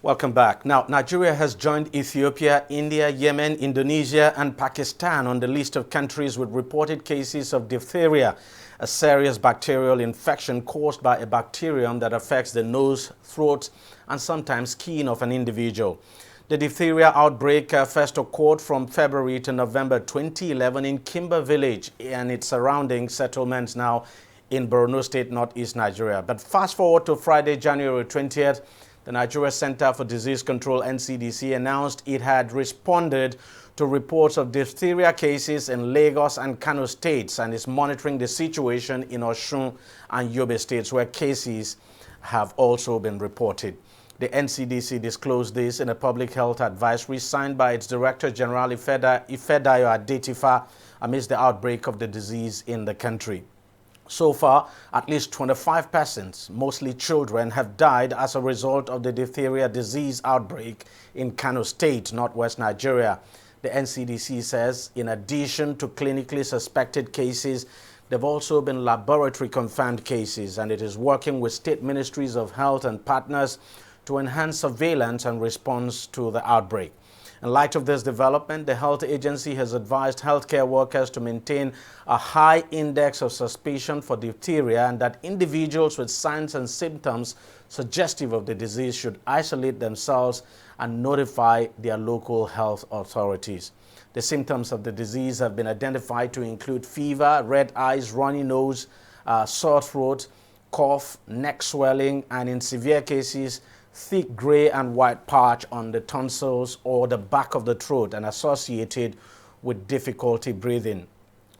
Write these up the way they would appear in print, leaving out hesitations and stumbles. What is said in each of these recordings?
Welcome back. Now, Nigeria has joined Ethiopia, India, Yemen, Indonesia, and Pakistan on the list of countries with reported cases of diphtheria, a serious bacterial infection caused by a bacterium that affects the nose, throat, and sometimes skin of an individual. The diphtheria outbreak first occurred from February to November 2011 in Kimba village and its surrounding settlements now in Borno State, northeast Nigeria. But fast forward to Friday, January 20th, the Nigeria Center for Disease Control, NCDC, announced it had responded to reports of diphtheria cases in Lagos and Kano states and is monitoring the situation in Osun and Yobe states where cases have also been reported. The NCDC disclosed this in a public health advisory signed by its Director General Ifedayo Adetifa amidst the outbreak of the disease in the country. So far, at least 25 persons, mostly children, have died as a result of the diphtheria disease outbreak in Kano State, northwest Nigeria. The NCDC says in addition to clinically suspected cases, there have also been laboratory confirmed cases, and it is working with state ministries of health and partners to enhance surveillance and response to the outbreak. In light of this development, the health agency has advised healthcare workers to maintain a high index of suspicion for diphtheria and that individuals with signs and symptoms suggestive of the disease should isolate themselves and notify their local health authorities. The symptoms of the disease have been identified to include fever, red eyes, runny nose, sore throat, cough, neck swelling, and in severe cases, thick gray and white patch on the tonsils or the back of the throat and associated with difficulty breathing.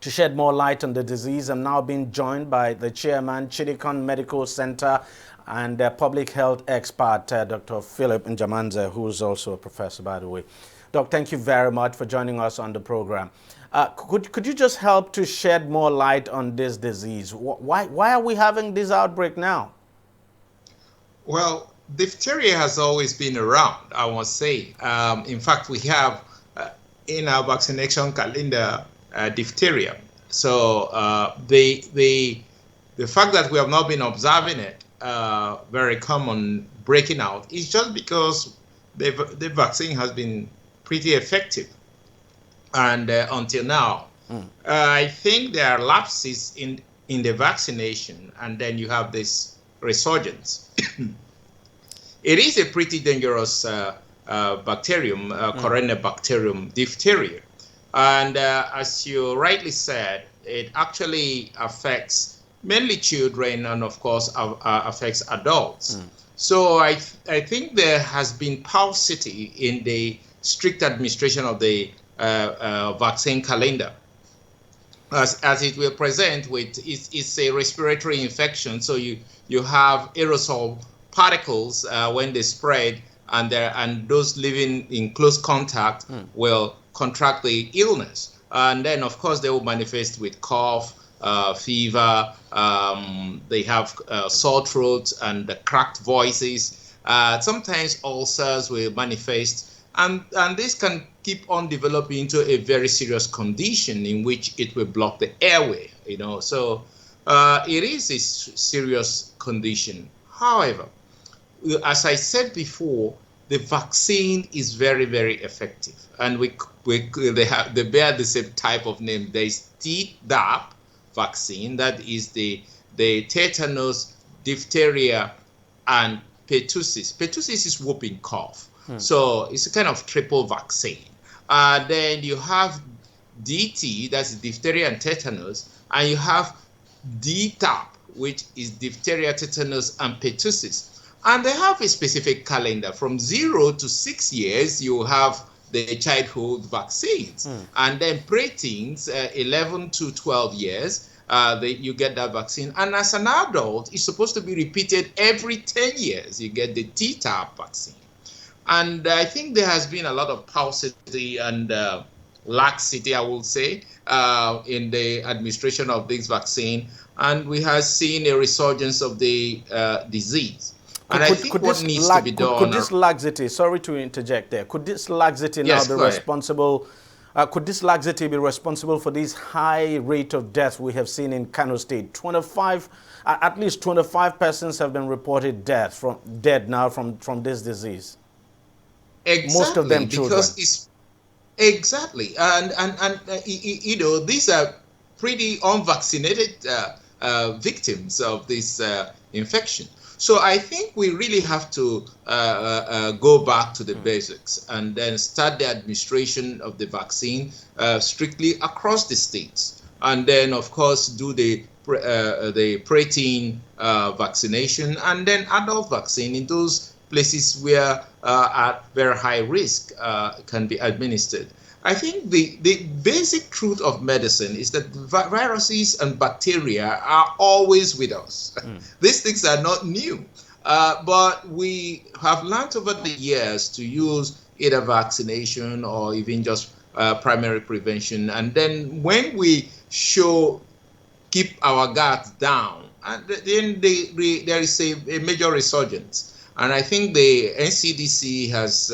To shed more light on the disease, I'm now being joined by the chairman, Chidikon Medical Center, and public health expert, Dr. Philip Njamanze, who is also a professor, by the way. Doc, thank you very much for joining us on the program. Could you just help to shed more light on this disease? Why are we having this outbreak now? Well, diphtheria has always been around, I must say. In fact, we have in our vaccination calendar diphtheria. So the fact that we have not been observing it very common breaking out is just because the vaccine has been pretty effective. And until now, I think there are lapses in the vaccination, and then you have this resurgence. It is a pretty dangerous bacterium, Corynebacterium diphtheria. And as you rightly said, it actually affects mainly children and, of course, affects adults. So I think there has been paucity in the strict administration of the vaccine calendar. As it will present with, it's a respiratory infection, so you have aerosol particles when they spread, and those living in close contact will contract the illness. And then, of course, they will manifest with cough, fever, they have sore throats and cracked voices. Sometimes ulcers will manifest, and this can keep on developing into a very serious condition in which it will block the airway, So it is a serious condition. However, as I said before, the vaccine is very, very effective, and they bear the same type of name. There is Tdap vaccine, that is the tetanus, diphtheria, and pertussis. Pertussis is whooping cough, so it's a kind of triple vaccine. Then you have DT, that's diphtheria and tetanus, and you have DTaP, which is diphtheria, tetanus, and pertussis. And they have a specific calendar. From 0 to 6 years, you have the childhood vaccines. And then preteens, 11 to 12 years, you get that vaccine. And as an adult, it's supposed to be repeated every 10 years. You get the TTAP vaccine. And I think there has been a lot of paucity and laxity, I will say, in the administration of this vaccine. And we have seen a resurgence of the disease. And I think what needs to be done... Could this laxity, sorry to interject there, could this laxity now be responsible... could this laxity be responsible for this high rate of death we have seen in Kano State? At least 25 persons have been reported dead now from this disease. Most of Exactly, them children. because it's exactly, these are pretty unvaccinated victims of this infection. So I think we really have to go back to the basics and then start the administration of the vaccine strictly across the states, and then of course do the preteen vaccination and then adult vaccine in those places where at very high risk can be administered. I think the basic truth of medicine is that viruses and bacteria are always with us. These things are not new, but we have learned over the years to use either vaccination or even just primary prevention. And then when we keep our guards down, and then there is a major resurgence. And I think the NCDC has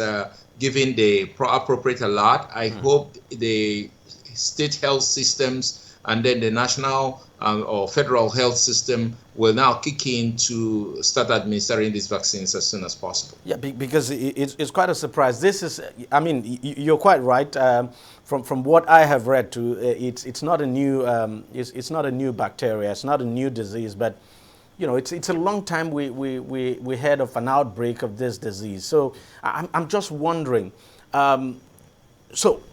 given the appropriate alert. I hope the state health systems and then the national or federal health system will now kick in to start administering these vaccines as soon as possible. Yeah, because it's quite a surprise. This is, I mean, you're quite right. From what I have read, too, it's not a new it's not a new bacteria. It's not a new disease, but you know, it's a long time we heard of an outbreak of this disease. So I'm just wondering. So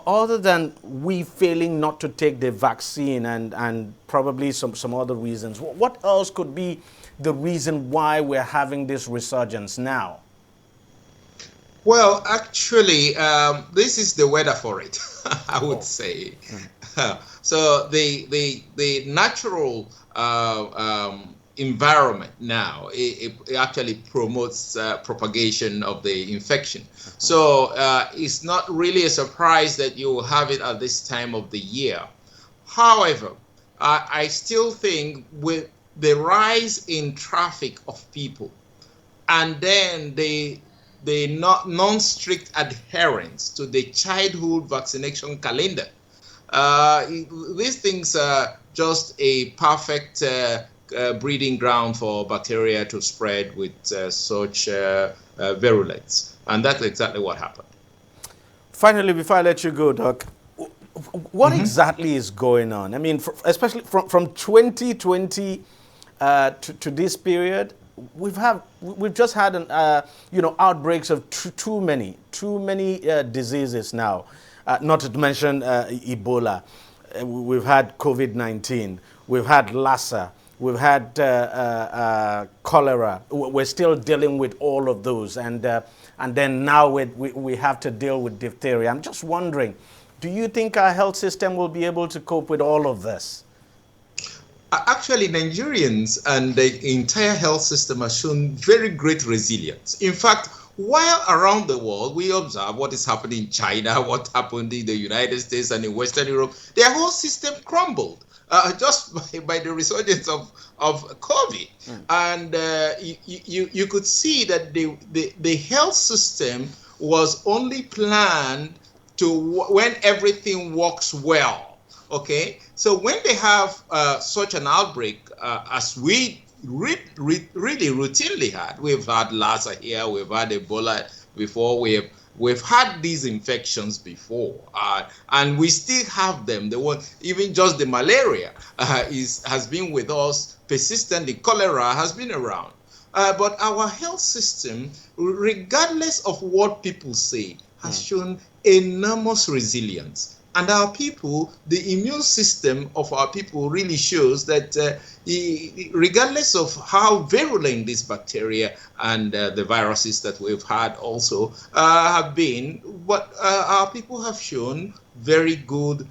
other than we failing not to take the vaccine and probably some other reasons, what else could be the reason why we're having this resurgence now? Well, actually, this is the weather for it, I would say. So the natural environment now, it actually promotes propagation of the infection. So it's not really a surprise that you will have it at this time of the year. However, I still think with the rise in traffic of people and then the non-strict adherence to the childhood vaccination calendar, these things are just a perfect breeding ground for bacteria to spread with such virulence. And that's exactly what happened. Finally, before I let you go, Doc, what exactly is going on? I mean, especially from 2020 to this period, we've just had outbreaks of too many diseases now. Not to mention Ebola. We've had COVID-19. We've had Lassa. We've had cholera. We're still dealing with all of those, and then now we have to deal with diphtheria. I'm just wondering, do you think our health system will be able to cope with all of this? Actually, Nigerians and the entire health system have shown very great resilience. In fact, while around the world we observe what is happening in China, what happened in the United States and in Western Europe, their whole system crumbled just by the resurgence of COVID. And you could see that the health system was only planned to when everything works well. Okay, so when they have such an outbreak as we really routinely had, we've had Lassa here, we've had Ebola before, we've had these infections before, and we still have them. Even just the malaria has been with us persistently. Cholera has been around, but our health system, regardless of what people say, has shown enormous resilience. And our people, the immune system of our people really shows that regardless of how virulent these bacteria and the viruses that we've had also have been, but our people have shown very good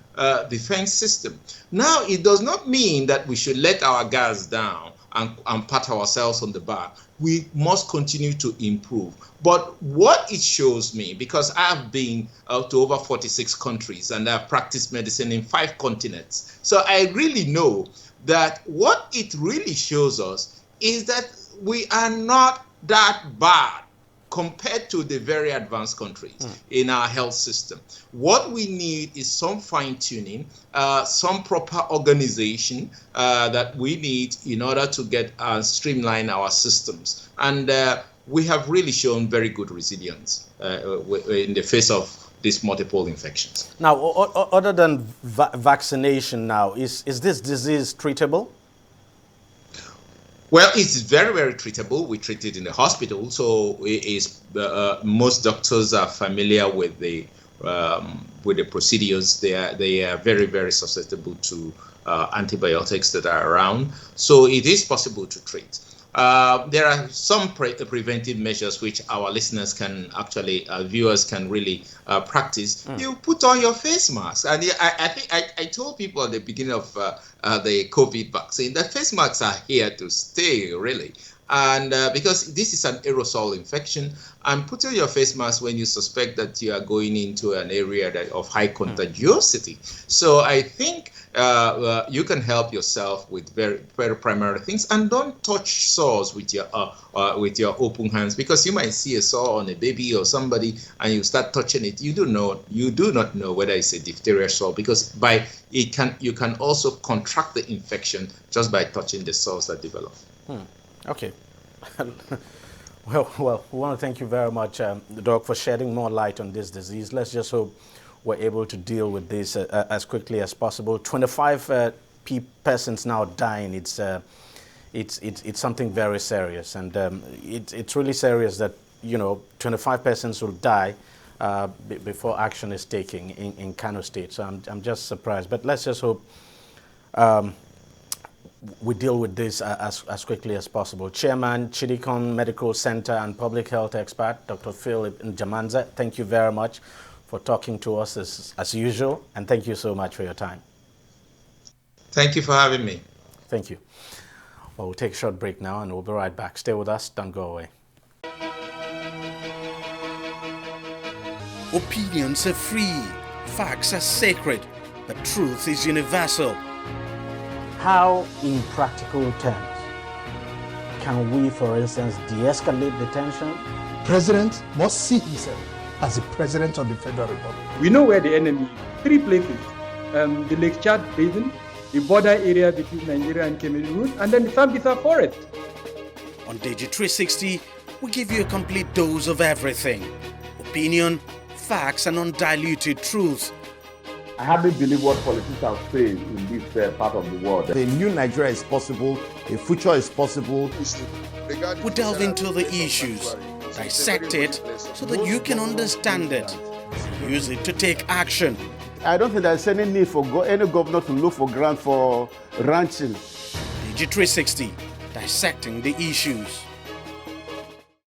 defense system. Now, it does not mean that we should let our guards down and pat ourselves on the back. We must continue to improve. But what it shows me, because I've been to over 46 countries and I've practiced medicine in 5 continents, so I really know that what it really shows us is that we are not that bad compared to the very advanced countries in our health system. What we need is some fine-tuning, some proper organization that we need in order to get streamline our systems. And we have really shown very good resilience in the face of these multiple infections. Now, other than vaccination now, is this disease treatable? Well, it's very, very treatable. We treat it in the hospital, so most doctors are familiar with the procedures. They are very, very susceptible to antibiotics that are around, so it is possible to treat. There are some preventive measures which our listeners can actually, viewers can really practice. You put on your face mask. And I think I told people at the beginning of the COVID vaccine that face masks are here to stay, really. And because this is an aerosol infection, and put on your face mask when you suspect that you are going into an area of high contagiosity. So I think you can help yourself with very, very primary things, and don't touch sores with your open hands, because you might see a sore on a baby or somebody and you start touching it. You do not know whether it's a diphtheria sore, because you can also contract the infection just by touching the sores that develop. Okay. Well, we want to thank you very much, Doc, for shedding more light on this disease. Let's just hope we're able to deal with this as quickly as possible. 25 persons now dying. It's something very serious, and it's really serious that 25 persons will die before action is taken in Kano State. So I'm just surprised. But let's just hope we deal with this as quickly as possible. Chairman, Chidikon Medical Center and Public Health Expert, Dr. Philip Njamanze, thank you very much for talking to us as usual, and thank you so much for your time. Thank you for having me. Thank you. Well, we'll take a short break now and we'll be right back. Stay with us, don't go away. Opinions are free, facts are sacred, but truth is universal. How, in practical terms, can we, for instance, de-escalate the tension? President must see himself as the President of the Federal Republic. We know where the enemy is. 3 places. The Lake Chad Basin, the border area between Nigeria and Cameroon, and then the Sambisa Forest. On DEJI360, we give you a complete dose of everything. Opinion, facts, and undiluted truth. I hardly believe what politicians say in this part of the world. A new Nigeria is possible, a future is possible. We delve into the issues, dissect it so that you can understand it, use it to take action. I don't think there's any need for any governor to look for grant for ranching. DEJI360, dissecting the issues.